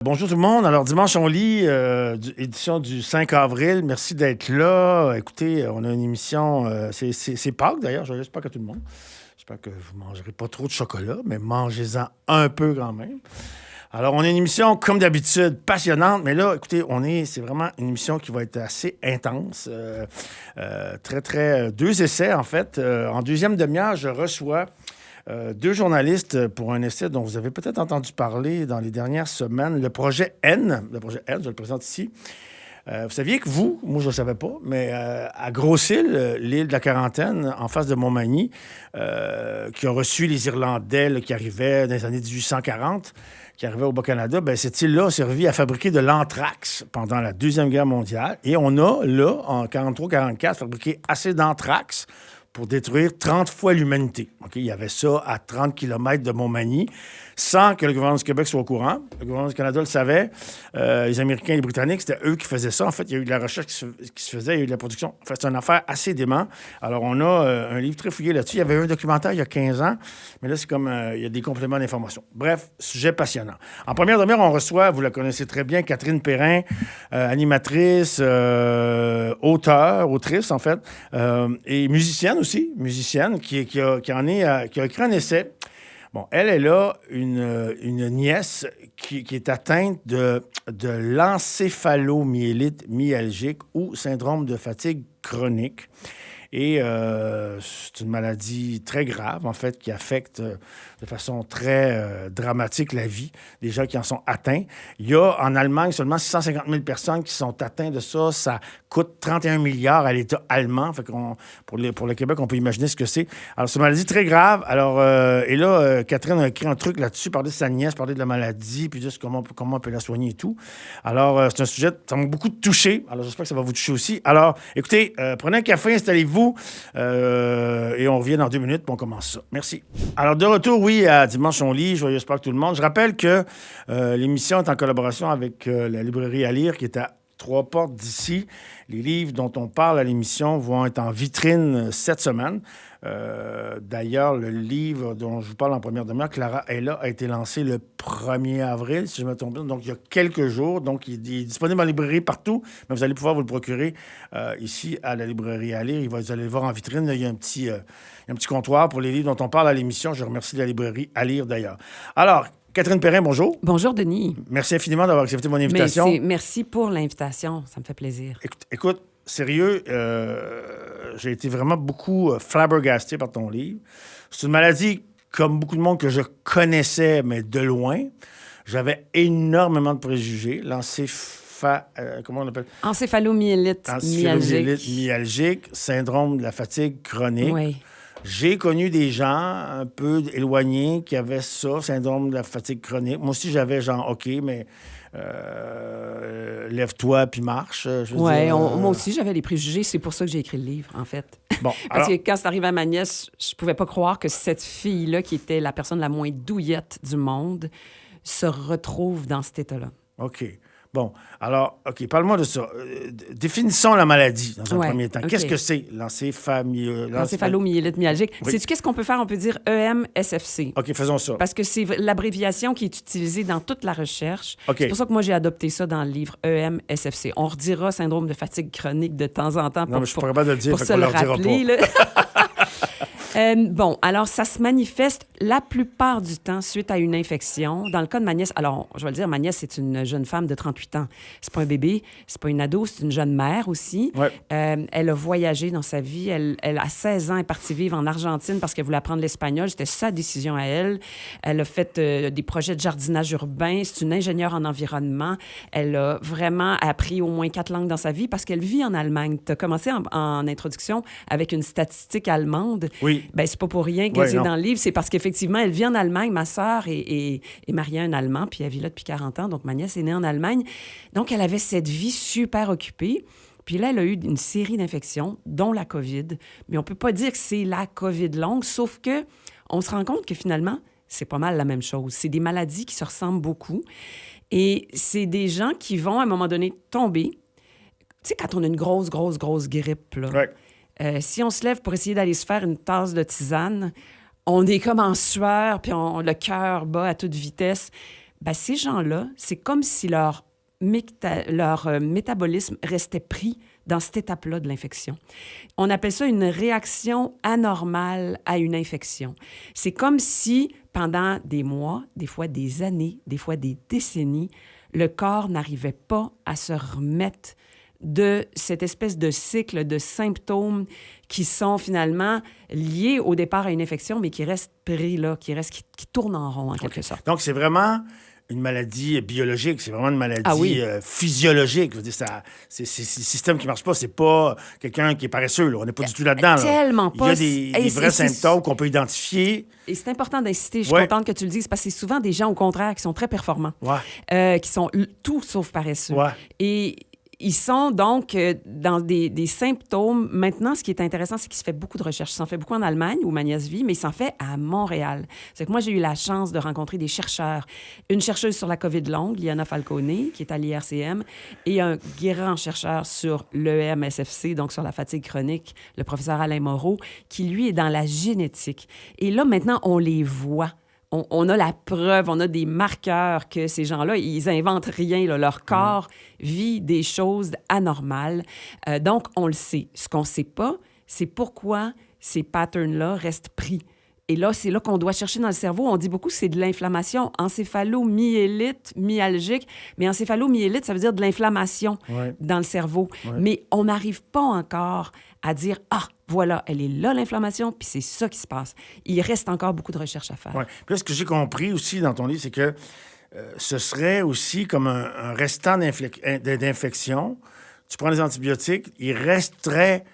Bonjour tout le monde. Alors, Dimanche on lit, édition du 5 avril. Merci d'être là. Écoutez, on a une émission, c'est Pâques d'ailleurs, je laisse pas à tout le monde. J'espère que vous ne mangerez pas trop de chocolat, mais mangez-en un peu quand même. Alors, on a une émission, comme d'habitude, passionnante, mais là, écoutez, c'est vraiment une émission qui va être assez intense. Deux essais, en fait. En deuxième demi-heure, je reçois deux journalistes pour un essai dont vous avez peut-être entendu parler dans les dernières semaines, le projet N, je le présente ici. Vous saviez que moi je ne le savais pas, mais à Grosse-Île, l'île de la Quarantaine, en face de Montmagny, qui a reçu les Irlandais là, qui arrivaient dans les années 1840, qui arrivaient au Bas-Canada, cette île-là a servi à fabriquer de l'anthrax pendant la Deuxième Guerre mondiale. Et on a, là, en 1943-1944, fabriqué assez d'anthrax pour détruire 30 fois l'humanité. Okay? Il y avait ça à 30 km de Montmagny, sans que le gouvernement du Québec soit au courant. Le gouvernement du Canada le savait. Les Américains et les Britanniques, c'était eux qui faisaient ça. En fait, il y a eu de la recherche qui se faisait, il y a eu de la production. En fait, c'est une affaire assez dément. Alors, on a un livre très fouillé là-dessus. Il y avait eu un documentaire il y a 15 ans, mais là, c'est comme, il y a des compléments d'information. Bref, sujet passionnant. En première demi-heure, on reçoit, vous la connaissez très bien, Catherine Perrin, animatrice, autrice, en fait, et musicienne aussi, qui a écrit un essai. Bon, elle a une nièce qui est atteinte de l'encéphalomyélite myalgique ou syndrome de fatigue chronique. Et c'est une maladie très grave, en fait, qui affecte de façon très dramatique la vie des gens qui en sont atteints. Il y a en Allemagne seulement 650 000 personnes qui sont atteintes de ça. Ça coûte 31 milliards à l'État allemand. Fait pour le Québec, on peut imaginer ce que c'est. Alors, c'est une maladie très grave. Alors, et là, Catherine a écrit un truc là-dessus, parler de sa nièce, parler de la maladie, puis juste comment on peut la soigner et tout. Alors, c'est un sujet, ça m'a beaucoup touché. Alors, j'espère que ça va vous toucher aussi. Alors, écoutez, prenez un café, installez-vous. Et on revient dans 2 minutes, puis on commence ça. Merci. Alors, de retour, oui, à Dimanche on lit. Joyeux Pâques tout le monde. Je rappelle que l'émission est en collaboration avec la librairie à lire, qui est à 3 portes d'ici. Les livres dont on parle à l'émission vont être en vitrine cette semaine. D'ailleurs, le livre dont je vous parle en première demi-heure, Clara est là, a été lancé le 1er avril, si je me trompe bien. Donc, il y a quelques jours. Donc, il est disponible en librairie partout, mais vous allez pouvoir vous le procurer ici à la librairie à lire. Vous allez le voir en vitrine. Là, il y a un petit comptoir pour les livres dont on parle à l'émission. Je remercie la librairie à lire, d'ailleurs. Alors, Catherine Perrin, bonjour. Bonjour, Denis. Merci infiniment d'avoir accepté mon invitation. Merci pour l'invitation. Ça me fait plaisir. Écoute, sérieux, j'ai été vraiment beaucoup flabbergasté par ton livre. C'est une maladie, comme beaucoup de monde, que je connaissais, mais de loin. J'avais énormément de préjugés. Comment on appelle? Encéphalomyélite myalgique, syndrome de la fatigue chronique. Oui. J'ai connu des gens un peu éloignés qui avaient ça, syndrome de la fatigue chronique. Moi aussi, j'avais genre, OK, mais lève-toi puis marche. Oui, moi aussi, j'avais des préjugés. C'est pour ça que j'ai écrit le livre, en fait. Bon, Parce que quand c'est arrivé à ma nièce, je pouvais pas croire que cette fille-là, qui était la personne la moins douillette du monde, se retrouve dans cet état-là. OK. Bon, alors, OK, parle-moi de ça. Définissons la maladie dans un premier temps. Okay. Qu'est-ce que c'est, l'encéphalomyélite myalgique? Oui. Sais-tu qu'est-ce qu'on peut faire? On peut dire EMSFC. OK, faisons ça. Parce que c'est l'abréviation qui est utilisée dans toute la recherche. Okay. C'est pour ça que moi, j'ai adopté ça dans le livre EMSFC. On redira syndrome de fatigue chronique de temps en temps non, mais je suis pas capable de le dire, pour se le rappeler. Bon, alors, ça se manifeste la plupart du temps suite à une infection. Dans le cas de ma nièce, alors, je vais le dire, ma nièce, c'est une jeune femme de 38 ans. C'est pas un bébé, c'est pas une ado, c'est une jeune mère aussi. Ouais. Elle a voyagé dans sa vie. Elle, à 16 ans, est partie vivre en Argentine parce qu'elle voulait apprendre l'espagnol. C'était sa décision à elle. Elle a fait des projets de jardinage urbain. C'est une ingénieure en environnement. Elle a vraiment appris au moins 4 langues dans sa vie parce qu'elle vit en Allemagne. Tu as commencé en introduction avec une statistique allemande. Oui. Bien, c'est pas pour rien que c'est dans le livre. C'est parce qu'effectivement, elle vit en Allemagne. Ma sœur est mariée à un Allemand, puis elle vit là depuis 40 ans. Donc, ma nièce est née en Allemagne. Donc, elle avait cette vie super occupée. Puis là, elle a eu une série d'infections, dont la COVID. Mais on peut pas dire que c'est la COVID longue, sauf que on se rend compte que finalement, c'est pas mal la même chose. C'est des maladies qui se ressemblent beaucoup. Et c'est des gens qui vont, à un moment donné, tomber. Tu sais, quand on a une grosse grippe, là... Ouais. Si on se lève pour essayer d'aller se faire une tasse de tisane, on est comme en sueur, puis le cœur bat à toute vitesse. ben, ces gens-là, c'est comme si leur métabolisme restait pris dans cette étape-là de l'infection. On appelle ça une réaction anormale à une infection. C'est comme si, pendant des mois, des fois des années, des fois des décennies, le corps n'arrivait pas à se remettre de cette espèce de cycle de symptômes qui sont finalement liés au départ à une infection, mais qui restent pris là, qui tournent en rond, en quelque sorte. Donc, c'est vraiment une maladie biologique, c'est vraiment une maladie physiologique. Je veux dire, c'est le système qui ne marche pas. C'est pas quelqu'un qui est paresseux. Là. On n'est pas du tout là-dedans. Tellement pas. Il y a des vrais symptômes qu'on peut identifier. Et c'est important d'insister. Je suis contente que tu le dises parce que c'est souvent des gens, au contraire, qui sont très performants, qui sont tout sauf paresseux. Et ils sont donc dans des symptômes. Maintenant, ce qui est intéressant, c'est qu'il se fait beaucoup de recherches. Il s'en fait beaucoup en Allemagne, où Magnès vit, mais il s'en fait à Montréal. C'est que moi, j'ai eu la chance de rencontrer des chercheurs. Une chercheuse sur la COVID longue, Liana Falcone, qui est à l'IRCM, et un grand chercheur sur l'EMSFC, donc sur la fatigue chronique, le professeur Alain Moreau, qui, lui, est dans la génétique. Et là, maintenant, on les voit. On a la preuve, on a des marqueurs que ces gens-là, ils inventent rien. Là. Leur corps vit des choses anormales. Donc, on le sait. Ce qu'on ne sait pas, c'est pourquoi ces patterns-là restent pris. Et là, c'est là qu'on doit chercher dans le cerveau. On dit beaucoup que c'est de l'inflammation encéphalomyélite, myalgique. Mais encéphalomyélite, ça veut dire de l'inflammation dans le cerveau. Mais on n'arrive pas encore à dire « Ah, voilà, elle est là, l'inflammation, puis c'est ça qui se passe. » Il reste encore beaucoup de recherches à faire. Puis là, ce que j'ai compris aussi dans ton livre, c'est que ce serait aussi comme un restant d'infection. Tu prends les antibiotiques, il resterait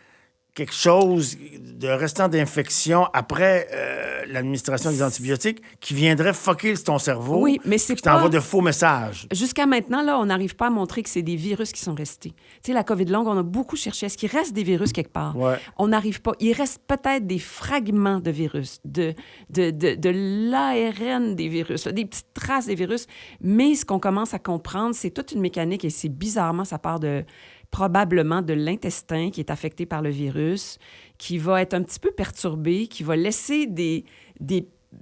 quelque chose de restant d'infection après l'administration des antibiotiques qui viendrait fucker ton cerveau. Oui, mais c'est qui t'envoie de faux messages. Jusqu'à maintenant, là, on n'arrive pas à montrer que c'est des virus qui sont restés. Tu sais, la COVID longue, on a beaucoup cherché. Est-ce qu'il reste des virus quelque part? On n'arrive pas. Il reste peut-être des fragments de virus, de l'ARN des virus, là, des petites traces des virus. Mais ce qu'on commence à comprendre, c'est toute une mécanique et c'est bizarrement, ça part probablement de l'intestin qui est affecté par le virus, qui va être un petit peu perturbé, qui va laisser des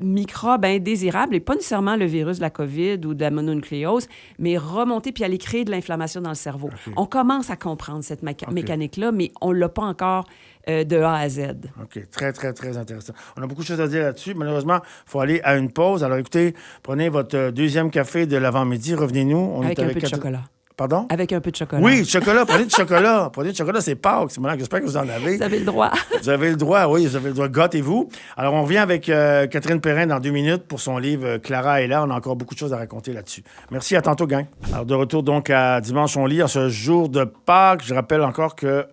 microbes indésirables, et pas nécessairement le virus de la COVID ou de la mononucléose, mais remonter puis aller créer de l'inflammation dans le cerveau. On commence à comprendre cette mécanique-là, mais on ne l'a pas encore de A à Z. OK. Très, très, très intéressant. On a beaucoup de choses à dire là-dessus. Malheureusement, il faut aller à une pause. Alors, écoutez, prenez votre deuxième café de l'avant-midi. Revenez-nous. Avec un peu de chocolat. Pardon? Avec un peu de chocolat. Oui, chocolat. Prenez du chocolat. Prenez du chocolat, c'est Pâques. J'espère que vous en avez. Vous avez le droit. Vous avez le droit, oui, vous avez le droit. Gâtez-vous. Alors, on revient avec Catherine Perrin dans 2 minutes pour son livre Clara est là. On a encore beaucoup de choses à raconter là-dessus. Merci, à tantôt, gang. Alors, de retour donc à Dimanche, on lit en ce jour de Pâques. Je rappelle encore que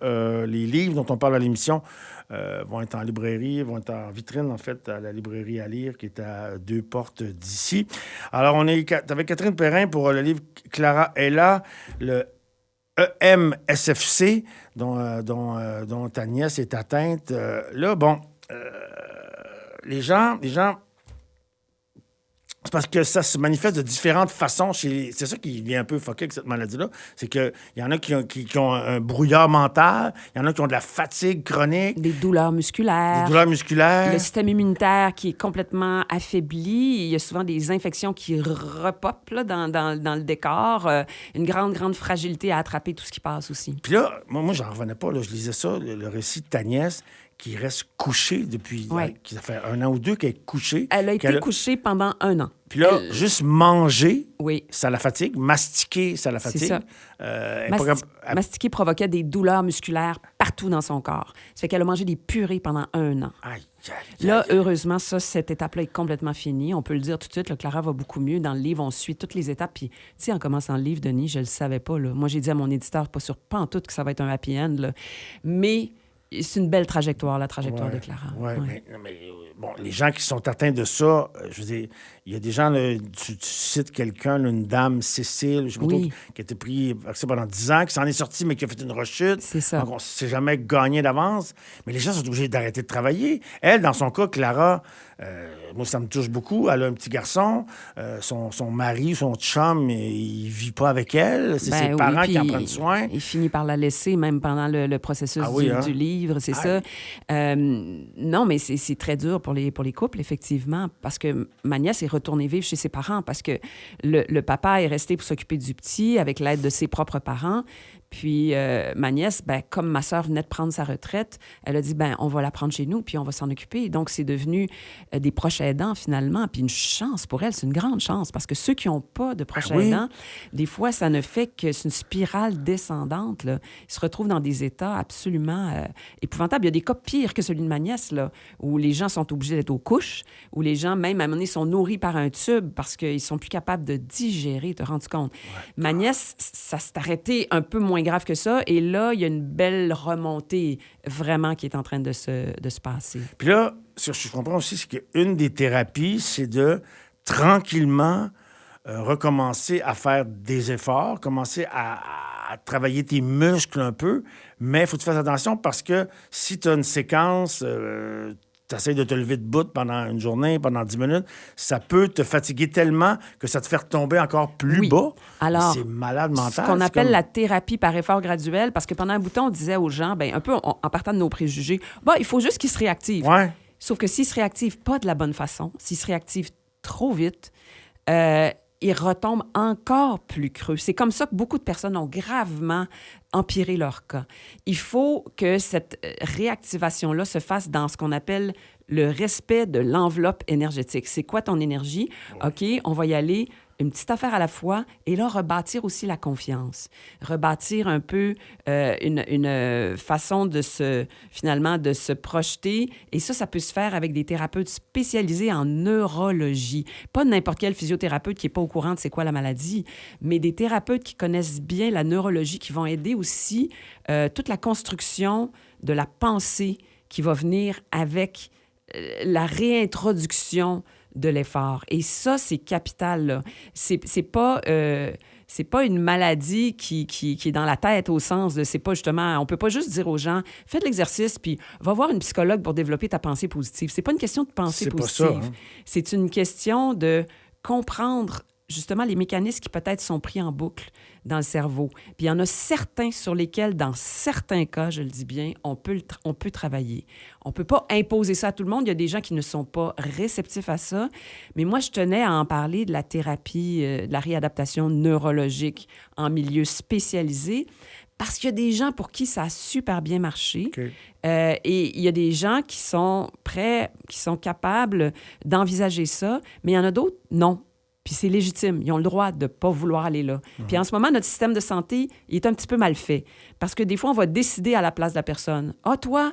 les livres dont on parle à l'émission vont être en librairie, vont être en vitrine, en fait, à la librairie à lire, qui est à 2 portes d'ici. Alors, on est avec Catherine Perrin pour le livre Clara est là, le EMSFC, dont ta nièce est atteinte. Là, bon, les gens, c'est parce que ça se manifeste de différentes façons. C'est ça qui vient un peu fucker avec cette maladie-là. C'est qu'il y en a qui ont un brouillard mental, il y en a qui ont de la fatigue chronique. Des douleurs musculaires. Le système immunitaire qui est complètement affaibli. Il y a souvent des infections qui repopent là, dans le décor. Une grande, grande fragilité à attraper tout ce qui passe aussi. Puis là, moi j'en revenais pas. Là, je lisais ça, le récit de ta nièce qui reste couchée depuis... Ça fait 1 an ou 2 qu'elle est couchée. Elle a été couchée pendant 1 an. Puis là, juste manger, ça la fatigue. Mastiquer, ça la fatigue. C'est ça. Mastiquer provoquait des douleurs musculaires partout dans son corps. Ça fait qu'elle a mangé des purées pendant 1 an. Là, heureusement, cette étape-là est complètement finie. On peut le dire tout de suite, là, Clara va beaucoup mieux. Dans le livre, on suit toutes les étapes. Puis, tu sais, en commençant le livre, Denis, je le savais pas. Là. Moi, j'ai dit à mon éditeur, pas en tout que ça va être un happy end, là. Mais... c'est une belle trajectoire, la trajectoire de Clara. Mais bon, les gens qui sont atteints de ça, je veux dire, il y a des gens, là, tu cites quelqu'un, une dame, Cécile, je sais pas trop, qui a été pris pendant 10 ans, qui s'en est sortie, mais qui a fait une rechute. C'est ça. Donc, on ne s'est jamais gagné d'avance. Mais les gens sont obligés d'arrêter de travailler. Elle, dans son cas, Clara, moi, ça me touche beaucoup. Elle a un petit garçon. Son mari, son chum, il vit pas avec elle. C'est ses parents qui en prennent soin. Il finit par la laisser, même pendant le processus du livre, c'est ça. Non, mais c'est très dur pour les couples, effectivement, parce que ma nièce est retourner vivre chez ses parents parce que le papa est resté pour s'occuper du petit avec l'aide de ses propres parents. Puis ma nièce, comme ma sœur venait de prendre sa retraite, elle a dit, on va la prendre chez nous, puis on va s'en occuper. Donc, c'est devenu des proches aidants, finalement. Puis une chance pour elle, c'est une grande chance, parce que ceux qui n'ont pas de proches aidants, des fois, ça ne fait que c'est une spirale descendante, là. Ils se retrouvent dans des états absolument épouvantables. Il y a des cas pires que celui de ma nièce, là, où les gens sont obligés d'être aux couches, où les gens, même à un moment donné, sont nourris par un tube parce qu'ils sont plus capables de digérer, te rends compte? Ma nièce, ça s'est arrêté un peu moins grave que ça. Et là, il y a une belle remontée vraiment qui est en train de se passer. Puis là, ce que je comprends aussi, c'est qu'une des thérapies, c'est de tranquillement recommencer à faire des efforts, commencer à travailler tes muscles un peu, mais il faut que tu fasses attention parce que si tu as une séquence... tu essaies de te lever de bout pendant une journée, pendant 10 minutes, ça peut te fatiguer tellement que ça te fait retomber encore plus bas. Alors, c'est malade mental. Ce qu'on appelle la thérapie par effort graduel, parce que pendant un bout de temps, on disait aux gens, un peu en partant de nos préjugés, il faut juste qu'ils se réactivent. Ouais. Sauf que s'ils se réactivent pas de la bonne façon, s'ils se réactivent trop vite, ils retombent encore plus creux. C'est comme ça que beaucoup de personnes ont gravement empiré leur cas. Il faut que cette réactivation-là se fasse dans ce qu'on appelle le respect de l'enveloppe énergétique. C'est quoi ton énergie? OK, on va y aller une petite affaire à la fois et là, rebâtir aussi la confiance. Rebâtir un peu une façon de se projeter. Et ça peut se faire avec des thérapeutes spécialisés en neurologie. Pas n'importe quel physiothérapeute qui n'est pas au courant de c'est quoi la maladie, mais des thérapeutes qui connaissent bien la neurologie, qui vont aider aussi toute la construction de la pensée qui va venir avec la réintroduction de l'effort. Et ça, c'est capital, là. C'est pas une maladie qui est dans la tête au sens de... C'est pas justement... On peut pas juste dire aux gens, fais de l'exercice, puis va voir une psychologue pour développer ta pensée positive. C'est pas une question de pensée positive. Pas ça, hein? C'est une question de comprendre justement les mécanismes qui peut-être sont pris en boucle dans le cerveau. Puis il y en a certains sur lesquels, dans certains cas, je le dis bien, on peut travailler. On ne peut pas imposer ça à tout le monde. Il y a des gens qui ne sont pas réceptifs à ça. Mais moi, je tenais à en parler de la thérapie, de la réadaptation neurologique en milieu spécialisé, parce qu'il y a des gens pour qui ça a super bien marché. Okay. Et il y a des gens qui sont prêts, qui sont capables d'envisager ça, mais il y en a d'autres, non. Puis c'est légitime. Ils ont le droit de ne pas vouloir aller là. Puis en ce moment, notre système de santé, il est un petit peu mal fait. Parce que des fois, on va décider à la place de la personne. « Ah, toi,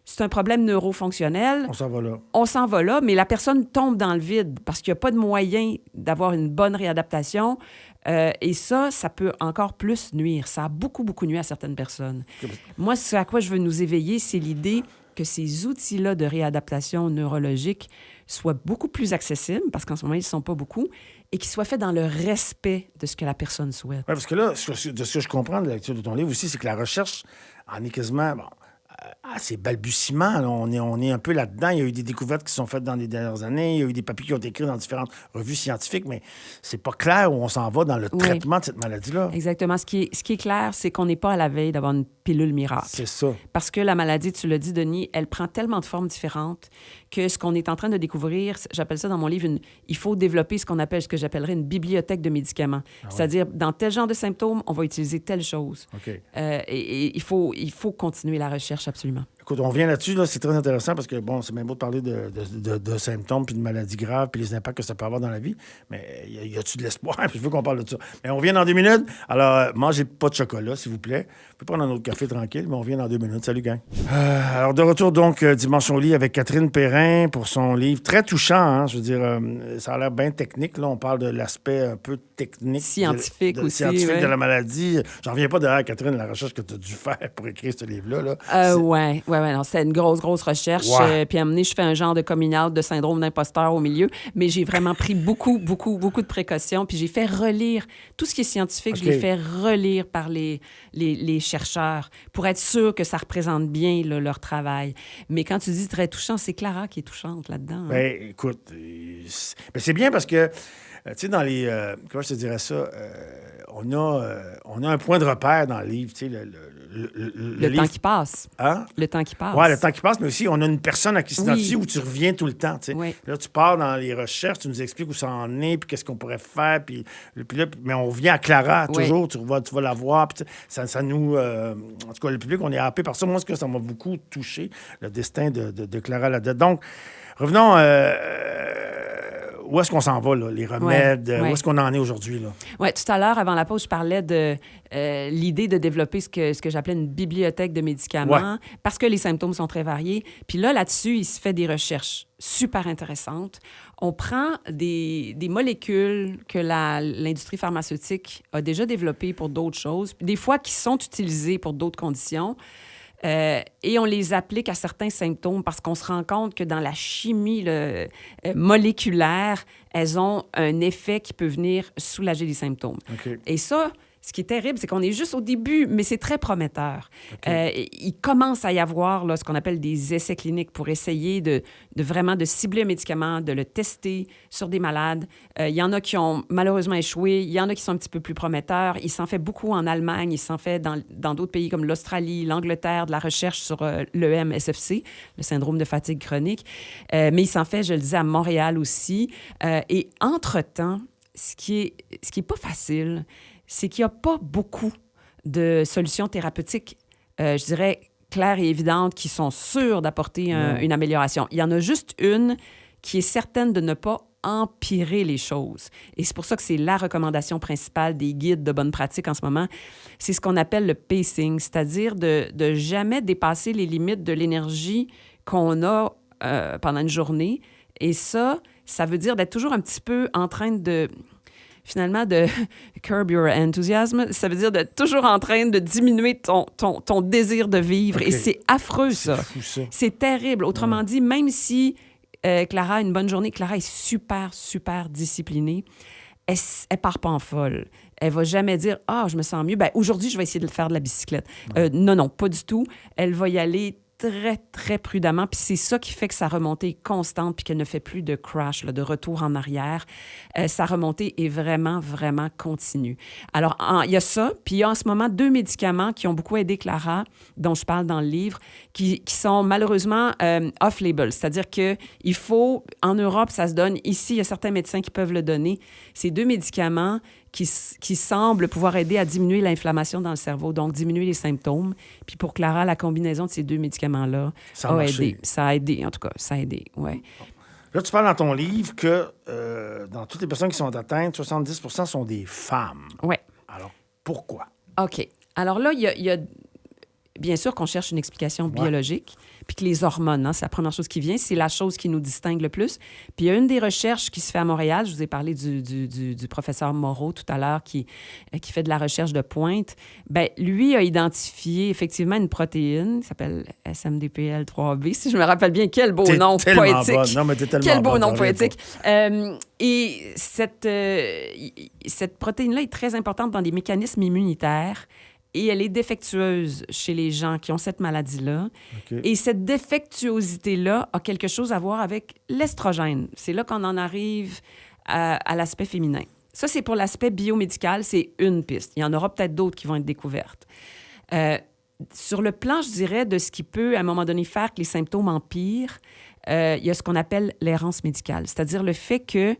c'est un problème neurofonctionnel. » On s'en va là. On s'en va là, mais la personne tombe dans le vide parce qu'il n'y a pas de moyen d'avoir une bonne réadaptation. Et ça peut encore plus nuire. Ça a beaucoup, beaucoup nuit à certaines personnes. Moi, ce à quoi je veux nous éveiller, c'est l'idée que ces outils-là de réadaptation neurologique soient beaucoup plus accessibles, parce qu'en ce moment, ils ne sont pas beaucoup, et qu'ils soient faits dans le respect de ce que la personne souhaite. Oui, parce que là, de ce que je comprends de la lecture de ton livre aussi, c'est que la recherche en est quasiment... c'est balbutiement. Là. On est un peu là-dedans. Il y a eu des découvertes qui sont faites dans les dernières années. Il y a eu des papiers qui ont été écrits dans différentes revues scientifiques, mais c'est pas clair où on s'en va dans le traitement de cette maladie-là. Exactement. Ce qui est clair, c'est qu'on n'est pas à la veille d'avoir une pilule miracle. C'est ça. Parce que la maladie, tu l'as dit, Denis, elle prend tellement de formes différentes que ce qu'on est en train de découvrir, j'appelle ça dans mon livre, il faut développer ce que j'appellerais une bibliothèque de médicaments. C'est-à-dire, dans tel genre de symptômes, on va utiliser telle chose. Okay. Et il faut continuer la recherche, absolument. Écoute, on revient là-dessus, là, c'est très intéressant parce que, bon, c'est même beau de parler de symptômes puis de maladies graves puis les impacts que ça peut avoir dans la vie, mais y a-tu de l'espoir? Puis je veux qu'on parle de ça. Mais on revient dans 2 minutes. Alors, mangez pas de chocolat, s'il vous plaît. Vous pouvez prendre un autre café tranquille, mais on revient dans 2 minutes. Salut, gang. Alors, de retour, donc, Dimension Lit avec Catherine Perrin pour son livre très touchant, hein, je veux dire, ça a l'air bien technique, là. On parle de l'aspect un peu technique. Scientifique aussi, scientifique de la maladie. J'en reviens pas derrière, Catherine, la recherche que tu as dû faire pour écrire ce livre-là, là. Oui, non, c'était une grosse recherche. Ouais. Puis à un moment donné, je fais un genre de coming out de syndrome d'imposteur au milieu, mais j'ai vraiment pris beaucoup de précautions. Puis j'ai fait relire tout ce qui est scientifique, je l'ai fait relire par les chercheurs pour être sûr que ça représente bien là, leur travail. Mais quand tu dis très touchant, c'est Clara qui est touchante là-dedans. Hein? Bien, écoute, c'est bien parce que, tu sais, dans comment je te dirais ça, on a un point de repère dans le livre, tu sais, Le temps qui passe. Hein? Le temps qui passe. Oui, le temps qui passe, mais aussi, on a une personne à qui s'identifier où tu reviens tout le temps. Tu sais. Oui. Là, tu pars dans les recherches, tu nous expliques où ça en est, puis qu'est-ce qu'on pourrait faire. Puis là, mais on revient à Clara, toujours. Tu vas la voir. Puis ça nous... en tout cas, le public, on est happé par ça. Moi, ça m'a beaucoup touché, le destin de Clara là-dedans. Donc, revenons... où est-ce qu'on s'en va, là, les remèdes? Où est-ce qu'on en est aujourd'hui? Oui, tout à l'heure, avant la pause, je parlais de l'idée de développer ce que j'appelais une bibliothèque de médicaments parce que les symptômes sont très variés. Puis là-dessus, il se fait des recherches super intéressantes. On prend des molécules que l'industrie pharmaceutique a déjà développées pour d'autres choses, des fois qui sont utilisées pour d'autres conditions. Et on les applique à certains symptômes parce qu'on se rend compte que dans la chimie moléculaire, elles ont un effet qui peut venir soulager les symptômes. Okay. Et ça, ce qui est terrible, c'est qu'on est juste au début, mais c'est très prometteur. Okay. Il commence à y avoir là, ce qu'on appelle des essais cliniques pour essayer de vraiment de cibler un médicament, de le tester sur des malades. Il y en a qui ont malheureusement échoué. Il y en a qui sont un petit peu plus prometteurs. Il s'en fait beaucoup en Allemagne. Il s'en fait dans d'autres pays comme l'Australie, l'Angleterre, de la recherche sur l'EMSFC, le syndrome de fatigue chronique. Mais il s'en fait, je le disais, à Montréal aussi. Et entre-temps, ce qui est pas facile, c'est qu'il n'y a pas beaucoup de solutions thérapeutiques, je dirais, claires et évidentes, qui sont sûres d'apporter une amélioration. Il y en a juste une qui est certaine de ne pas empirer les choses. Et c'est pour ça que c'est la recommandation principale des guides de bonne pratique en ce moment. C'est ce qu'on appelle le pacing, c'est-à-dire de jamais dépasser les limites de l'énergie qu'on a pendant une journée. Et ça veut dire d'être toujours un petit peu en train de... Finalement, de curb your enthusiasm, ça veut dire d'être toujours en train de diminuer ton désir de vivre. Okay. Et c'est affreux, ça. C'est fou, ça. C'est terrible. Autrement dit, même si Clara a une bonne journée, Clara est super, super disciplinée, elle part pas en folle. Elle va jamais dire « Ah, je me sens mieux. Ben, aujourd'hui, je vais essayer de faire de la bicyclette. » Non, pas du tout. Elle va y aller très, très prudemment. Puis c'est ça qui fait que sa remontée est constante puis qu'elle ne fait plus de crash, là, de retour en arrière. Sa remontée est vraiment, vraiment continue. Alors, il y a ça. Puis il y a en ce moment 2 médicaments qui ont beaucoup aidé Clara, dont je parle dans le livre, qui sont malheureusement off-label. C'est-à-dire qu'il faut... En Europe, ça se donne. Ici, il y a certains médecins qui peuvent le donner. Ces 2 médicaments qui semblent pouvoir aider à diminuer l'inflammation dans le cerveau, donc diminuer les symptômes. Puis pour Clara, la combinaison de ces 2 médicaments-là a aidé. Ça a aidé, en tout cas, ça a aidé, oui. Là, tu parles dans ton livre que dans toutes les personnes qui sont atteintes, 70 % sont des femmes. Oui. Alors, pourquoi? OK. Alors là, il y a bien sûr qu'on cherche une explication biologique, puis que les hormones, c'est la première chose qui vient, c'est la chose qui nous distingue le plus. Puis il y a une des recherches qui se fait à Montréal, je vous ai parlé du professeur Moreau tout à l'heure, qui fait de la recherche de pointe. Bien, lui a identifié effectivement une protéine qui s'appelle SMDPL3B, si je me rappelle bien. Quel beau nom poétique! Bonne. Non, mais t'es tellement Quel beau bonne, nom poétique! Et cette protéine-là est très importante dans des mécanismes immunitaires. Et elle est défectueuse chez les gens qui ont cette maladie-là. Okay. Et cette défectuosité-là a quelque chose à voir avec l'estrogène. C'est là qu'on en arrive à l'aspect féminin. Ça, c'est pour l'aspect biomédical, c'est une piste. Il y en aura peut-être d'autres qui vont être découvertes. Sur le plan, je dirais, de ce qui peut, à un moment donné, faire que les symptômes empirent, il y a ce qu'on appelle l'errance médicale, c'est-à-dire le fait que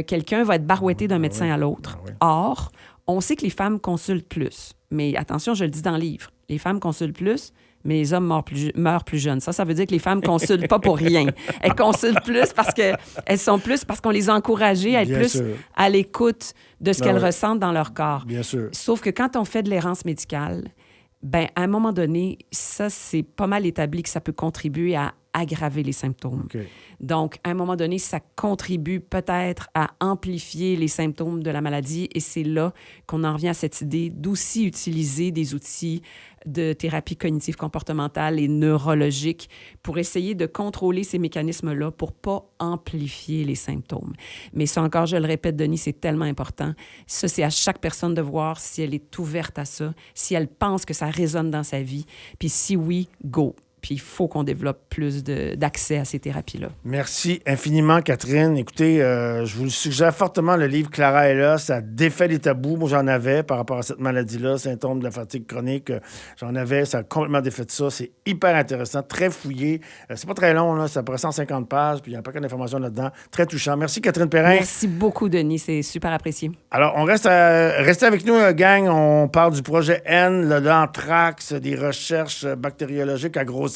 quelqu'un va être barouetté d'un médecin à l'autre. Or, on sait que les femmes consultent plus. Mais attention, je le dis dans le livre, les femmes consultent plus, mais les hommes meurent plus jeunes. Ça veut dire que les femmes consultent pas pour rien. Elles consultent plus parce qu'on les a encouragées à être plus à l'écoute de ce qu'elles ressentent dans leur corps. Bien sûr. Sauf que quand on fait de l'errance médicale, ben à un moment donné, ça, c'est pas mal établi que ça peut contribuer à aggraver les symptômes. Okay. Donc, à un moment donné, ça contribue peut-être à amplifier les symptômes de la maladie et c'est là qu'on en revient à cette idée d'aussi utiliser des outils de thérapie cognitive comportementale et neurologique pour essayer de contrôler ces mécanismes-là pour pas amplifier les symptômes. Mais ça encore, je le répète, Denis, c'est tellement important. Ça, c'est à chaque personne de voir si elle est ouverte à ça, si elle pense que ça résonne dans sa vie, puis si oui, go. puis il faut qu'on développe plus d'accès à ces thérapies-là. Merci infiniment, Catherine. Écoutez, je vous le suggère fortement, le livre Clara est là. Ça défait les tabous. Moi, j'en avais par rapport à cette maladie-là, symptômes de la fatigue chronique. J'en avais. Ça a complètement défait de ça. C'est hyper intéressant, très fouillé. C'est pas très long, là. Ça prend 150 pages, puis il y a un paquet d'informations là-dedans. Très touchant. Merci, Catherine Perrin. Merci beaucoup, Denis. C'est super apprécié. Alors, on restez avec nous, gang. On parle du projet N, l'anthrax, des recherches bactériologiques à Gros-Île.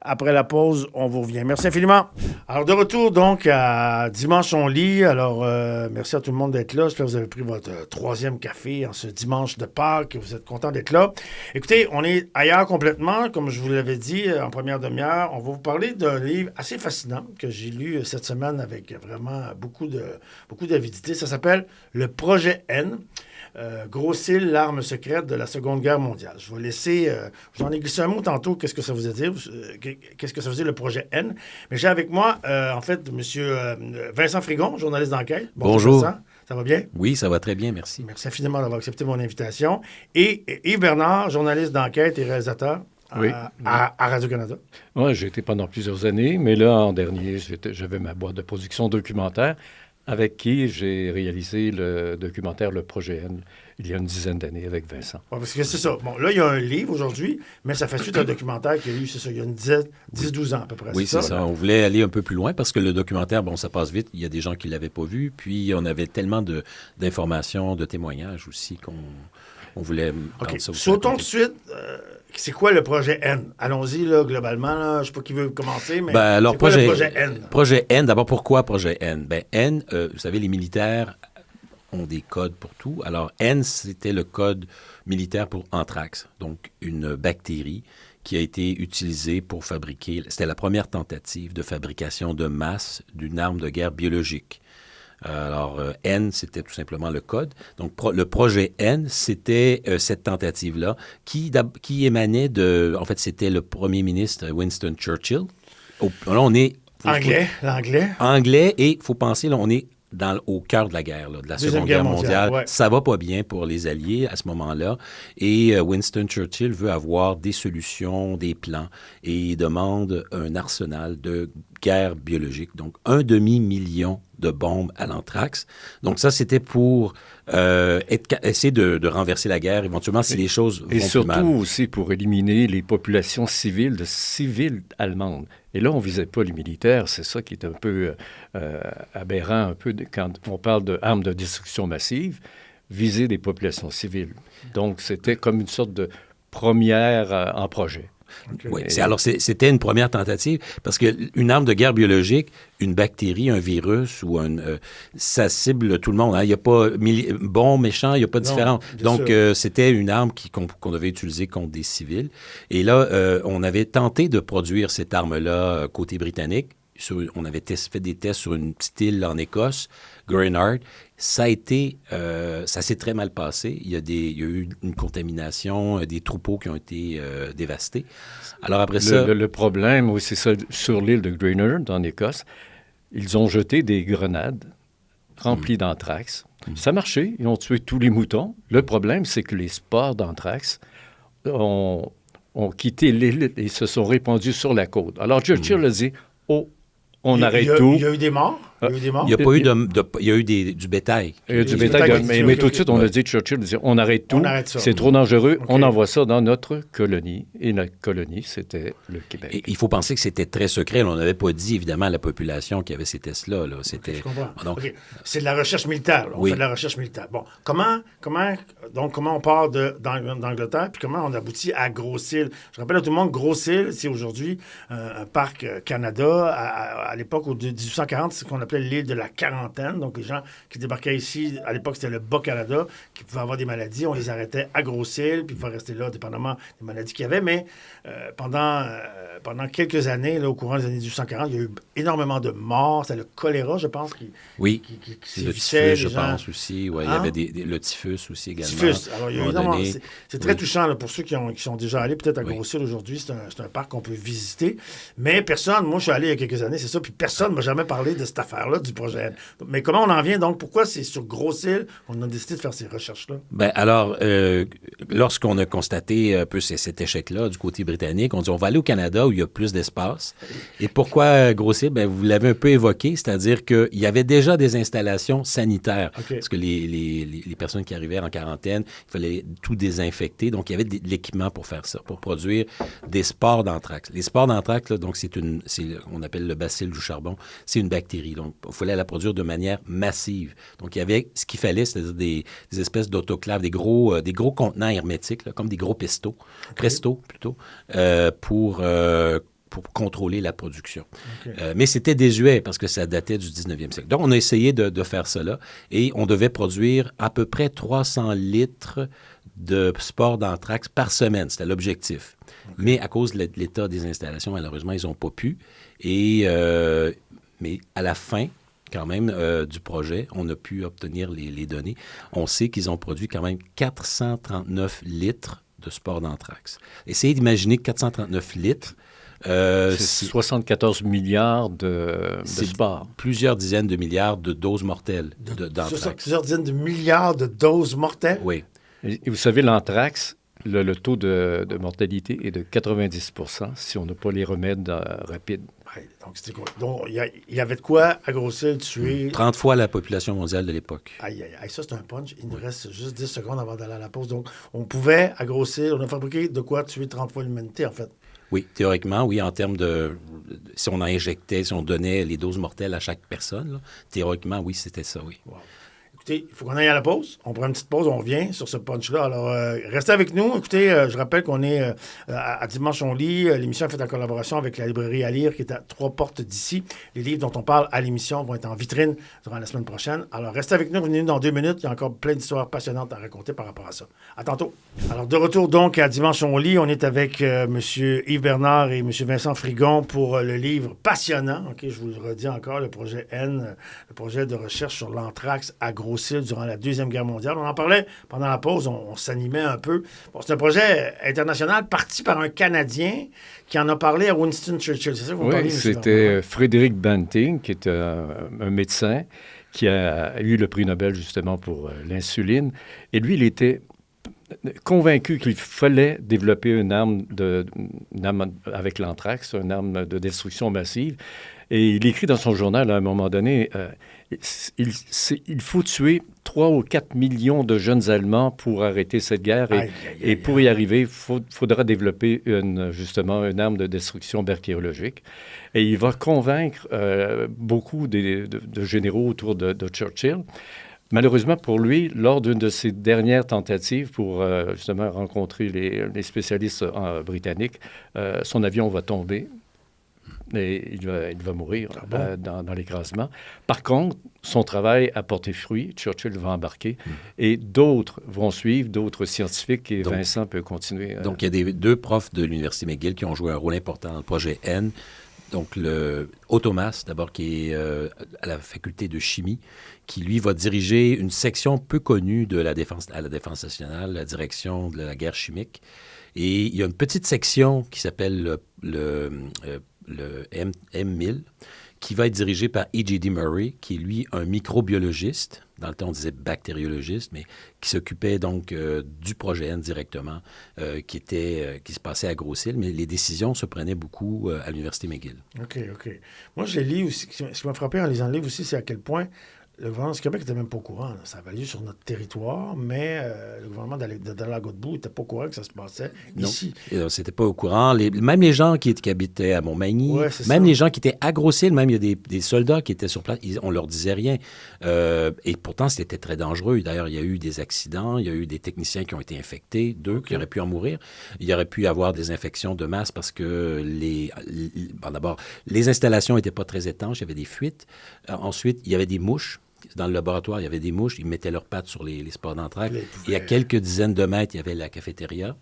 Après la pause, on vous revient. Merci infiniment. Alors, de retour, donc, à Dimanche on lit. Alors, merci à tout le monde d'être là. J'espère que vous avez pris votre 3e café en ce dimanche de Pâques, que vous êtes content d'être là. Écoutez, on est ailleurs complètement. Comme je vous l'avais dit en première demi-heure, on va vous parler d'un livre assez fascinant que j'ai lu cette semaine avec vraiment beaucoup d'avidité. Ça s'appelle « Le projet N ». Gros-Île, l'arme secrète de la Seconde Guerre mondiale. Je vais laisser... j'en ai glissé un mot tantôt, qu'est-ce que ça veut dire, qu'est-ce que ça veut dire le projet N. Mais j'ai avec moi, en fait, M. Vincent Frigon, journaliste d'enquête. Bonjour. Vincent. Ça va bien? Oui, ça va très bien, merci. Merci infiniment d'avoir accepté mon invitation. Et Yves Bernard, journaliste d'enquête et réalisateur à Radio-Canada. Oui, j'ai été pendant plusieurs années, mais là, en dernier, j'avais ma boîte de production documentaire avec qui j'ai réalisé le documentaire Le Projet N, il y a une dizaine d'années avec Vincent. Ouais, parce que c'est ça. Bon, là, il y a un livre aujourd'hui, mais ça fait suite à un documentaire qu'il y a eu, c'est ça, il y a une 10-12 ans à peu près. Oui, c'est ça. On voulait aller un peu plus loin parce que le documentaire, bon, ça passe vite. Il y a des gens qui ne l'avaient pas vu. Puis, on avait tellement d'informations, de témoignages aussi qu'on voulait... OK. Sautons tout de suite... c'est quoi le projet N? Allons-y, là, globalement. Là. Je ne sais pas qui veut commencer, mais alors, c'est quoi le projet N? Projet N, d'abord, pourquoi projet N? Ben, N, vous savez, les militaires ont des codes pour tout. Alors, N, c'était le code militaire pour anthrax, donc une bactérie qui a été utilisée pour fabriquer... C'était la première tentative de fabrication de masse d'une arme de guerre biologique. Alors, N, c'était tout simplement le code. Donc, le projet N, c'était cette tentative-là qui émanait de... En fait, c'était le premier ministre Winston Churchill. Là, on est... L'anglais. Anglais, et il faut penser, là, on est au cœur de la guerre, là, de la Seconde Guerre mondiale. Ouais. Ça va pas bien pour les Alliés à ce moment-là. Et Winston Churchill veut avoir des solutions, des plans, et il demande un arsenal de guerre biologique. Donc, 1,5 million de bombes à l'anthrax. Donc, ça, c'était pour essayer de renverser la guerre, éventuellement, si les choses vont plus mal. Et surtout aussi pour éliminer les populations civiles allemandes. Et là, on ne visait pas les militaires. C'est ça qui est un peu aberrant, un peu quand on parle d'armes de destruction massive, viser des populations civiles. Donc, c'était comme une sorte de première en projet. Okay. Oui, c'était une première tentative parce qu'une arme de guerre biologique, une bactérie, un virus ou ça cible tout le monde. Hein. Il n'y a pas bon, méchant, il n'y a pas de différence. Donc, c'était une arme qu'on devait utiliser contre des civils. Et là, on avait tenté de produire cette arme-là côté britannique. On avait fait des tests sur une petite île en Écosse, Grenard. Ça s'est très mal passé. Il y a eu une contamination, des troupeaux qui ont été dévastés. Alors après ça... Le problème, oui, c'est ça. Sur l'île de Grenard, en Écosse, ils ont jeté des grenades remplies d'anthrax. Ça marchait. Ils ont tué tous les moutons. Le problème, c'est que les spores d'anthrax ont quitté l'île et se sont répandus sur la côte. Alors Churchill a dit, on arrête tout. Il y a eu des morts? Il n'y a pas eu il y a eu du bétail. Il y a eu du bétail, mais tout de suite, on a dit, Churchill dit, on arrête tout. C'est trop dangereux. Okay. On envoie ça dans notre colonie. Et notre colonie, c'était le Québec. Et il faut penser que c'était très secret. On n'avait pas dit, évidemment, à la population qu'il y avait ces tests-là. Là. C'était... Je comprends. Donc, c'est de la recherche militaire. On fait de la recherche militaire. Bon, comment on part d'Angleterre, puis comment on aboutit à Gros-Île? Je rappelle à tout le monde, Gros-Île, c'est aujourd'hui un parc Canada. À l'époque, au 1840, c'est ce qu'on appelait l'île de la quarantaine. Donc, les gens qui débarquaient ici, à l'époque, c'était le Bas-Canada, qui pouvaient avoir des maladies. On les arrêtait à Gros-Île, puis ils pouvaient rester là, dépendamment des maladies qu'il y avait. Mais pendant quelques années, là, au courant des années 1840, il y a eu énormément de morts. C'est le choléra, je pense, qui le typhus, je pense, aussi. Ouais, il y avait le typhus aussi également. Typhus. Alors, il y a énormément... C'est très touchant là, pour ceux qui sont déjà allés peut-être à Gros-Île aujourd'hui. C'est un parc qu'on peut visiter. Mais personne... Moi, je suis allé il y a quelques années, c'est ça, puis personne ne m'a jamais parlé de cette affaire. affaire-là du projet N. Mais comment on en vient donc? Pourquoi c'est sur Grosse-Île qu'on a décidé de faire ces recherches-là? Bien, alors, lorsqu'on a constaté un peu cet échec-là du côté britannique, on dit on va aller au Canada où il y a plus d'espace. Et pourquoi Grosse-Île? Bien, vous l'avez un peu évoqué, c'est-à-dire qu'il y avait déjà des installations sanitaires. Okay. Parce que les personnes qui arrivaient en quarantaine, il fallait tout désinfecter. Donc, il y avait de l'équipement pour faire ça, pour produire des spores d'anthrax. Les spores d'anthrax, là, donc, on appelle le bacille du charbon, c'est une bactérie. Donc, il fallait la produire de manière massive. Donc, il y avait ce qu'il fallait, c'est-à-dire des espèces d'autoclaves, des gros contenants hermétiques, là, comme des gros presto plutôt, pour contrôler la production. Okay. Mais c'était désuet parce que ça datait du 19e siècle. Donc, on a essayé de faire cela et on devait produire à peu près 300 litres de spores d'anthrax par semaine. C'était l'objectif. Okay. Mais à cause de l'état des installations, malheureusement, ils n'ont pas pu. Mais à la fin, quand même, du projet, on a pu obtenir les données. On sait qu'ils ont produit quand même 439 litres de spores d'anthrax. Essayez d'imaginer 439 litres. C'est 74 milliards de spores. Plusieurs dizaines de milliards de doses mortelles d'anthrax. Plusieurs dizaines de milliards de doses mortelles? Oui. Et vous savez, l'anthrax, le taux de mortalité est de 90 % si on n'a pas les remèdes rapides. Ouais, donc, il y avait de quoi à Grosse-Île tuer... 30 fois la population mondiale de l'époque. Aïe, ça, c'est un punch. Il nous reste juste 10 secondes avant d'aller à la pause. Donc, on pouvait, à Grosse-Île, on a fabriqué de quoi tuer 30 fois l'humanité, en fait. Oui, théoriquement, oui, en termes de... Si on injectait, si on donnait les doses mortelles à chaque personne, là, théoriquement, oui, c'était ça, oui. Wow. Écoutez, il faut qu'on aille à la pause. On prend une petite pause, on revient sur ce punch-là. Alors, restez avec nous. Écoutez, je rappelle qu'on est à Dimanche on lit. L'émission est faite en collaboration avec la librairie à lire qui est à 3 portes d'ici. Les livres dont on parle à l'émission vont être en vitrine durant la semaine prochaine. Alors, restez avec nous. Revenez dans 2 minutes. Il y a encore plein d'histoires passionnantes à raconter par rapport à ça. À tantôt. Alors, de retour donc à Dimanche on lit. On est avec M. Yves Bernard et M. Vincent Frigon pour le livre passionnant. OK, je vous le redis encore, le projet N, le projet de recherche sur l'anthrax à Grosse-Île durant la Deuxième Guerre mondiale. On en parlait pendant la pause, on s'animait un peu. Bon, c'est un projet international parti par un Canadien qui en a parlé à Winston Churchill. C'est ça que vous parlez? Oui, c'était Frédéric Banting, qui est un médecin qui a eu le prix Nobel justement pour l'insuline. Et lui, il était convaincu qu'il fallait développer une arme avec l'anthrax, une arme de destruction massive. Et il écrit dans son journal, à un moment donné, il faut tuer 3 ou 4 millions de jeunes Allemands pour arrêter cette guerre. Et pour y arriver, il faudra développer justement une arme de destruction bactériologique. Et il va convaincre beaucoup de généraux autour de Churchill. Malheureusement pour lui, lors d'une de ses dernières tentatives pour justement rencontrer les spécialistes britanniques, son avion va tomber. Et il va mourir dans l'écrasement. Par contre, son travail a porté fruit. Churchill va embarquer. Et d'autres vont suivre, d'autres scientifiques. Et donc, Vincent peut continuer. Donc, il y a deux profs de l'Université McGill qui ont joué un rôle important dans le projet N. Donc, Otto Maass, d'abord, qui est à la faculté de chimie, qui, lui, va diriger une section peu connue à la Défense nationale, la direction de la guerre chimique. Et il y a une petite section qui s'appelle le M1000, qui va être dirigé par E.G.D. Murray, qui est, lui, un microbiologiste. Dans le temps, on disait bactériologiste, mais qui s'occupait donc du projet N directement, qui se passait à Grosse-Île, mais les décisions se prenaient beaucoup à l'Université McGill. OK. Moi, je lis aussi, ce qui m'a frappé en lisant le livre aussi, c'est à quel point le gouvernement du Québec n'était même pas au courant. Là. Ça avait lieu sur notre territoire, mais le gouvernement de la Godbout n'était pas au courant que ça se passait ici. Non, c'était pas au courant. Même les gens qui habitaient à Montmagny, les gens qui étaient à Grosse-Île, même il y a des soldats qui étaient sur place, on leur disait rien. Et pourtant, c'était très dangereux. D'ailleurs, il y a eu des accidents, il y a eu des techniciens qui ont été infectés, 2 qui auraient pu en mourir. Il y aurait pu y avoir des infections de masse parce que d'abord, les installations n'étaient pas très étanches, il y avait des fuites. Ensuite, il y avait des mouches. Dans le laboratoire, il y avait des mouches. Ils mettaient leurs pattes sur les spores d'anthrax. Et à quelques dizaines de mètres, il y avait la cafétéria.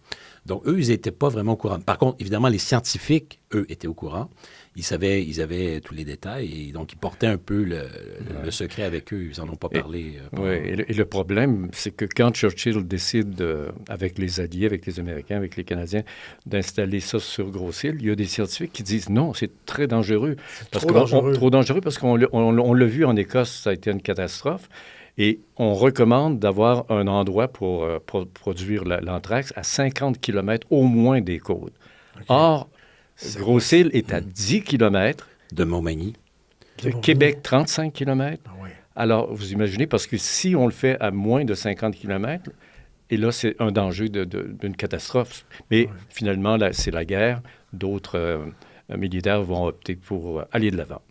Donc, eux, ils n'étaient pas vraiment au courant. Par contre, évidemment, les scientifiques, eux, étaient au courant. Ils avaient tous les détails et donc ils portaient un peu le secret avec eux. Ils n'en ont pas parlé. Et le problème, c'est que quand Churchill décide, avec les Alliés, avec les Américains, avec les Canadiens, d'installer ça sur Grosse-Île, il y a des scientifiques qui disent non, c'est très dangereux. Trop dangereux parce qu'on l'a vu en Écosse, ça a été une catastrophe. Et on recommande d'avoir un endroit pour produire l'anthrax à 50 km au moins des côtes. Okay. Or, Grosse-Île est à 10 km. De Montmagny. De Québec, 35 km. Ah oui. Alors, vous imaginez, parce que si on le fait à moins de 50 km, et là, c'est un danger d'une catastrophe. Mais finalement, là, c'est la guerre. D'autres militaires vont opter pour aller de l'avant.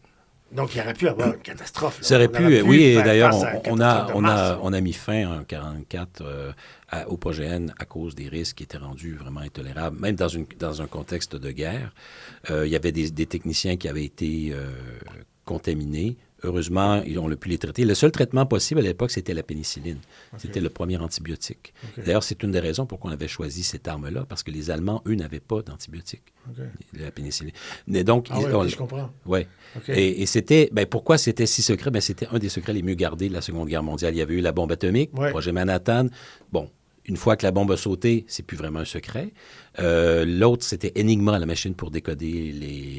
Donc, il aurait pu avoir une catastrophe. Là. Ça aurait pu, oui, et d'ailleurs, on a mis fin en 1944 au projet N à cause des risques qui étaient rendus vraiment intolérables, même dans un contexte de guerre. Il y avait des techniciens qui avaient été contaminés. Heureusement, on a pu les traiter. Le seul traitement possible à l'époque, c'était la pénicilline. Okay. C'était le premier antibiotique. Okay. D'ailleurs, c'est une des raisons pour qu'on avait choisi cette arme-là, parce que les Allemands, eux, n'avaient pas d'antibiotique, la pénicilline. Mais donc, je comprends. Oui. Okay. Et c'était... pourquoi c'était si secret? C'était un des secrets les mieux gardés de la Seconde Guerre mondiale. Il y avait eu la bombe atomique, projet Manhattan. Bon, une fois que la bombe a sauté, c'est plus vraiment un secret. L'autre, c'était Enigma, la machine pour décoder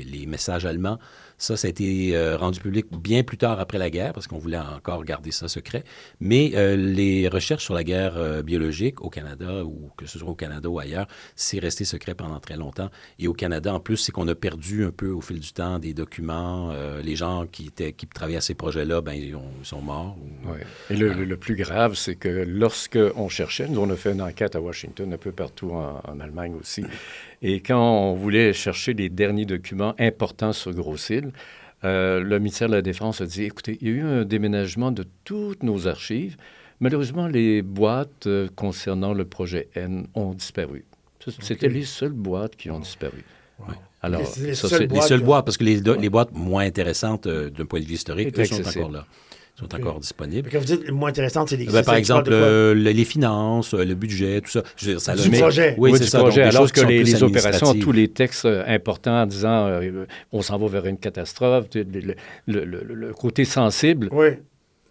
les messages allemands. Ça a été rendu public bien plus tard après la guerre, parce qu'on voulait encore garder ça secret. Mais les recherches sur la guerre biologique au Canada, ou que ce soit au Canada ou ailleurs, c'est resté secret pendant très longtemps. Et au Canada, en plus, c'est qu'on a perdu un peu au fil du temps des documents. Les gens qui travaillaient à ces projets-là, ils sont morts. Oui. Et le plus grave, c'est que lorsqu'on cherchait, nous, on a fait une enquête à Washington, un peu partout en Allemagne aussi. Et quand on voulait chercher les derniers documents importants sur Grosse-Île, le ministère de la Défense a dit, écoutez, il y a eu un déménagement de toutes nos archives. Malheureusement, les boîtes concernant le projet N ont disparu. C'était les seules boîtes qui ont disparu. Wow. Alors, les seules boîtes, parce que les boîtes moins intéressantes d'un point de vue historique, eux, sont encore là. Sont encore disponibles. Quand vous dites le moins intéressant, c'est les... par exemple, les finances, le budget, tout ça. Je veux dire, ça du projet. Oui, c'est ça. Projet, alors que les opérations, tous les textes importants en disant on s'en va vers une catastrophe, le côté sensible... Oui,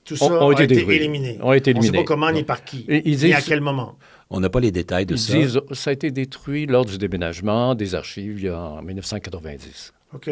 tout ça a été éliminé. On ne sait pas comment ni par qui, ni à quel moment. On n'a pas les détails de ça. Ils disent ça a été détruit lors du déménagement des archives en 1990. OK.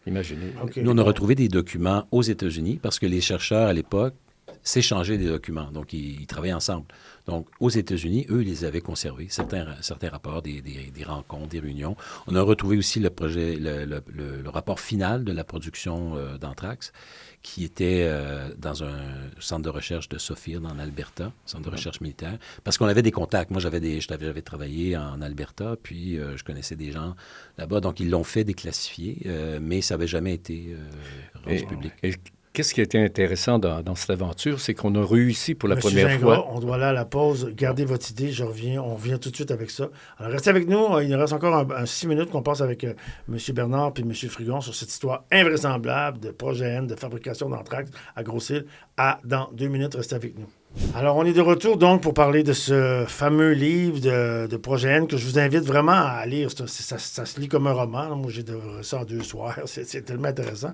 Imaginez. Okay. Nous, on a retrouvé des documents aux États-Unis parce que les chercheurs, à l'époque, s'échangeaient des documents. Donc, ils travaillaient ensemble. Donc, aux États-Unis, eux, ils les avaient conservés, certains rapports, des rencontres, des réunions. On a retrouvé aussi le rapport final de la production d'anthrax qui était dans un centre de recherche de Sophield, en Alberta, centre de recherche militaire, parce qu'on avait des contacts. Moi, j'avais travaillé en Alberta, puis je connaissais des gens là-bas, donc ils l'ont fait déclassifier, mais ça n'avait jamais été rendu public. Qu'est-ce qui a été intéressant dans cette aventure, c'est qu'on a réussi pour la première fois. On doit aller à la pause. Gardez votre idée, on revient tout de suite avec ça. Alors, restez avec nous. Il nous reste encore 6 minutes qu'on passe avec M. Bernard et M. Frigon sur cette histoire invraisemblable de projet N, de fabrication d'anthrax à Grosse-Île. Dans 2 minutes, restez avec nous. Alors, on est de retour, donc, pour parler de ce fameux livre de Projet N que je vous invite vraiment à lire. Ça se lit comme un roman. Moi, j'ai dévoré ça en 2 soirs. C'est tellement intéressant.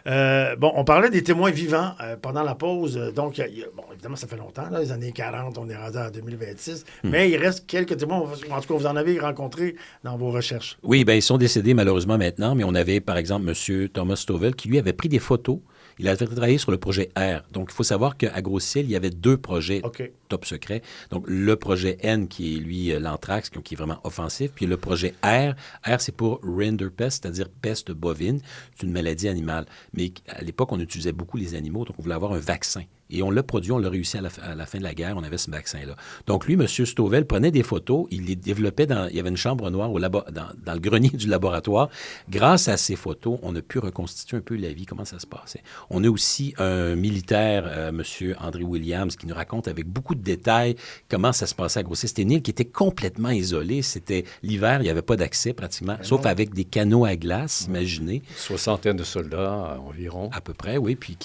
On parlait des témoins vivants pendant la pause. Donc, évidemment, ça fait longtemps, les années 40, on est rendu en 2026. Mais il reste quelques témoins. En tout cas, vous en avez rencontré dans vos recherches. Oui, ils sont décédés malheureusement maintenant, mais on avait, par exemple, M. Thomas Stovell qui, lui, avait pris des photos. Il avait travaillé sur le projet R. Donc, il faut savoir qu'à Grosse-Île, il y avait 2 projets top secrets. Donc, le projet N, qui est, lui, l'anthrax, qui est vraiment offensif. Puis le projet R. R, c'est pour Rinderpest, c'est-à-dire peste bovine. C'est une maladie animale. Mais à l'époque, on utilisait beaucoup les animaux, donc on voulait avoir un vaccin. Et on l'a produit, on l'a réussi à la fin de la guerre, on avait ce vaccin-là. Donc lui, M. Stovell prenait des photos, il les développait il y avait une chambre noire dans le grenier du laboratoire. Grâce à ces photos, on a pu reconstituer un peu la vie, comment ça se passait. On a aussi un militaire, M. André Williams, qui nous raconte avec beaucoup de détails comment ça se passait à Grosse-Île. C'était une île qui était complètement isolée. C'était l'hiver, il n'y avait pas d'accès pratiquement, sauf avec des canots à glace, imaginez. 60 de soldats environ. À peu près, oui, puis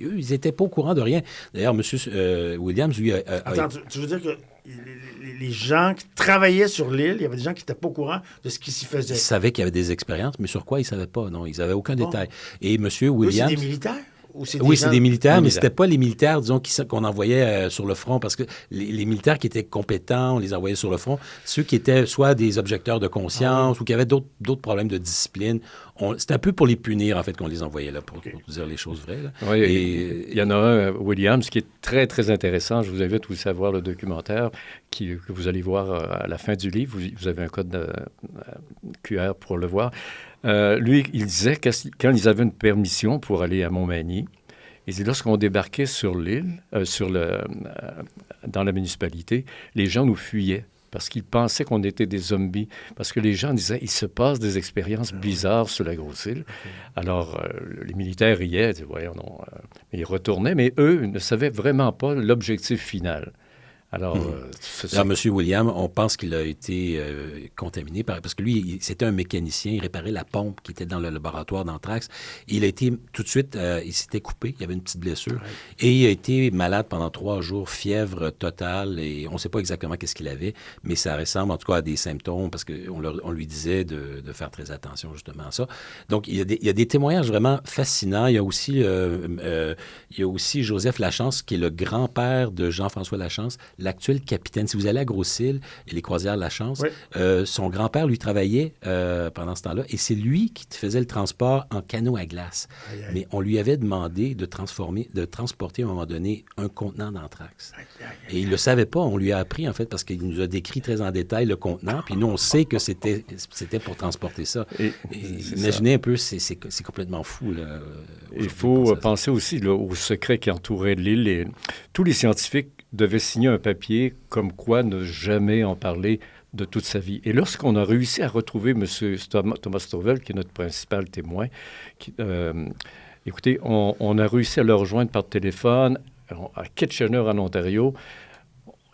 eux, ils n'étaient pas au courant de rien. D'ailleurs, M. Williams, lui... Attends, tu veux dire les gens qui travaillaient sur l'île, il y avait des gens qui n'étaient pas au courant de ce qui s'y faisait. Ils savaient qu'il y avait des expériences, mais sur quoi ils ne savaient pas, non. Ils n'avaient aucun détail. Et M. Williams... C'est des militaires? Oui, c'est des militaires, mais c'était pas les militaires, disons, qu'on envoyait sur le front, parce que les militaires qui étaient compétents, on les envoyait sur le front. Ceux qui étaient soit des objecteurs de conscience ou qui avaient d'autres problèmes de discipline, c'était un peu pour les punir, en fait, qu'on les envoyait là, pour dire les choses vraies. Là. Oui, et il y en a un, Williams, qui est très, très intéressant. Je vous invite aussi à voir le documentaire que vous allez voir à la fin du livre. Vous avez un code QR pour le voir. Lui, il disait que quand ils avaient une permission pour aller à Montmagny, il dit lorsqu'on débarquait sur l'île, dans la municipalité, les gens nous fuyaient parce qu'ils pensaient qu'on était des zombies. Parce que les gens disaient, il se passe des expériences bizarres sur la grosse île. Alors, les militaires riaient, ils disaient, voyons, non. Ils retournaient, mais eux ne savaient vraiment pas l'objectif final. Alors, M. Williams, on pense qu'il a été contaminé parce que lui, c'était un mécanicien, il réparait la pompe qui était dans le laboratoire d'anthrax. Il a été tout de suite, il s'était coupé, il y avait une petite blessure, et il a été malade pendant 3 jours, fièvre totale, et on ne sait pas exactement qu'est-ce qu'il avait, mais ça ressemble en tout cas à des symptômes parce qu'on lui disait de faire très attention justement à ça. Donc, il y a des témoignages vraiment fascinants. Il y a aussi Joseph Lachance, qui est le grand-père de Jean-François Lachance, l'actuel capitaine. Si vous allez à Grosse-Île et les croisières Lachance, son grand-père, lui, travaillait pendant ce temps-là, et c'est lui qui faisait le transport en canot à glace. Mais on lui avait demandé de transporter à un moment donné un contenant d'anthrax. Et il ne le savait pas. On lui a appris, en fait, parce qu'il nous a décrit très en détail le contenant, puis nous, on sait que c'était pour transporter ça. Et imaginez un peu, c'est complètement fou. Là, il faut penser aussi là, au secret qui entourait l'île. Et tous les scientifiques devaient signer un papier comme quoi ne jamais en parler de toute sa vie. Et lorsqu'on a réussi à retrouver M. Thomas Stovall, qui est notre principal témoin, écoutez, on a réussi à le rejoindre par téléphone à Kitchener, en Ontario.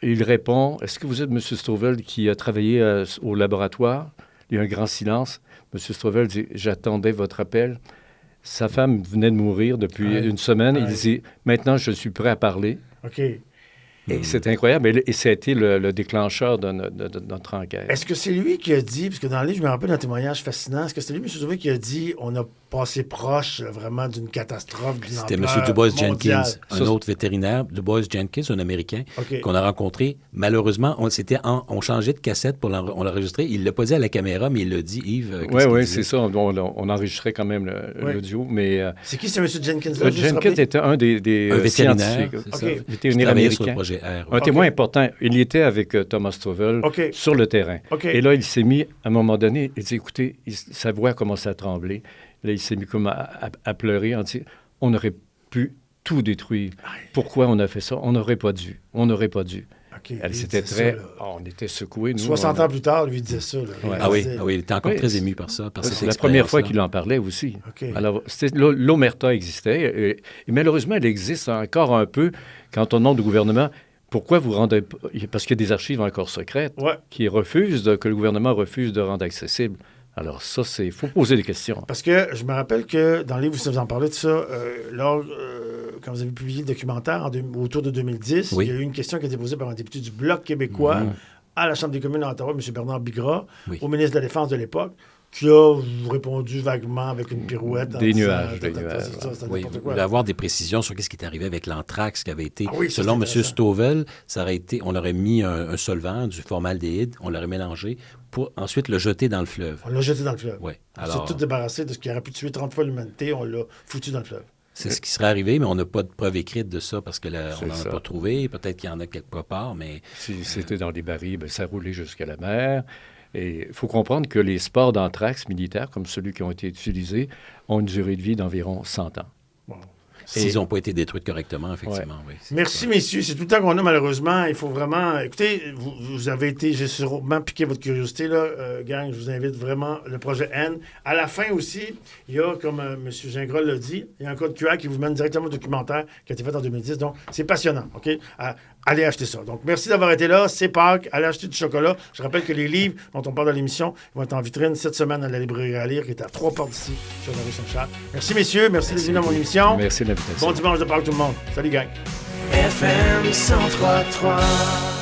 Il répond, « Est-ce que vous êtes M. Stovall qui a travaillé au laboratoire? » Il y a un grand silence. M. Stovall dit, « J'attendais votre appel. » Sa femme venait de mourir depuis une semaine. Il dit, « Maintenant, je suis prêt à parler. » OK. Et c'est incroyable. Et ça a été le déclencheur de notre enquête. Est-ce que c'est lui qui a dit, parce que dans le livre, je me rappelle d'un témoignage fascinant, est-ce que c'est lui, M. Stovall, qui a dit on a passé proche vraiment d'une catastrophe, d'une C'était ampleur M. Dubois mondiale. Jenkins, un autre vétérinaire, Dubois Jenkins, un Américain, qu'on a rencontré. Malheureusement, on changeait de cassette pour l'enregistrer. Il l'a pas dit à la caméra, mais il l'a dit, Yves. Oui, c'est ça. On enregistrait quand même l'audio, mais... c'est qui, c'est M. Jenkins? Jenkins était un des vétérinaire, vétérinaire américain. Un témoin important. Il était avec Thomas Stovall sur le terrain. Et là, il s'est mis, à un moment donné, il dit, écoutez, sa voix a commencé à trembler. Là, il s'est mis comme à pleurer en disant, on aurait pu tout détruire. Pourquoi on a fait ça? On n'aurait pas dû. On n'aurait pas dû. C'était très... on était secoués, nous. 60 ans plus tard, lui disait ça. Ah oui, il était encore très ému par ça. C'est la première fois qu'il en parlait aussi. Alors, l'omerta existait. Et malheureusement, elle existe encore un peu quand on demande au gouvernement... Pourquoi vous rendez... Parce qu'il y a des archives encore secrètes que le gouvernement refuse de rendre accessibles. Alors ça, il faut poser des questions. Parce que je me rappelle que dans le livre, vous en parlez de ça, quand vous avez publié le documentaire autour de 2010, il y a eu une question qui a été posée par un député du Bloc québécois à la Chambre des communes d'Ottawa, M. Bernard Bigras, au ministre de la Défense de l'époque, qui a répondu vaguement avec une pirouette. Des nuages. Oui, il voulait avoir des précisions sur ce qui est arrivé avec l'anthrax qui avait été... selon M. Stovall, on aurait mis un solvant, du formaldéhyde, on l'aurait mélangé pour ensuite le jeter dans le fleuve. On l'a jeté dans le fleuve. Oui. On s'est tout débarrassé de ce qui aurait pu tuer 30 fois l'humanité, on l'a foutu dans le fleuve. C'est ce qui serait arrivé, mais on n'a pas de preuve écrite de ça parce qu'on n'en a pas trouvé. Peut-être qu'il y en a quelque part, mais... Si c'était dans des barils, ça roulait jusqu'à la mer. Et il faut comprendre que les sports d'anthrax militaires, comme ceux qui ont été utilisés, ont une durée de vie d'environ 100 ans. Wow. S'ils n'ont pas été détruits correctement, effectivement. Oui, merci, messieurs. C'est tout le temps qu'on a, malheureusement. Il faut vraiment... Écoutez, vous avez été... J'ai sûrement piqué votre curiosité, là, gang. Je vous invite vraiment, le projet N. À la fin aussi, il y a, comme M. Gingras l'a dit, il y a un code QR qui vous mène directement au documentaire qui a été fait en 2010. Donc, c'est passionnant, OK? Allez acheter ça. Donc, merci d'avoir été là. C'est Pâques. Allez acheter du chocolat. Je rappelle que les livres dont on parle dans l'émission vont être en vitrine cette semaine à la librairie à lire, qui est à 3 portes d'ici, sur la rue Saint-Charles. Merci, messieurs. Merci d'être venus dans mon émission. Merci de l'invitation. Bon dimanche de Pâques, tout le monde. Salut, gang. FM 103.3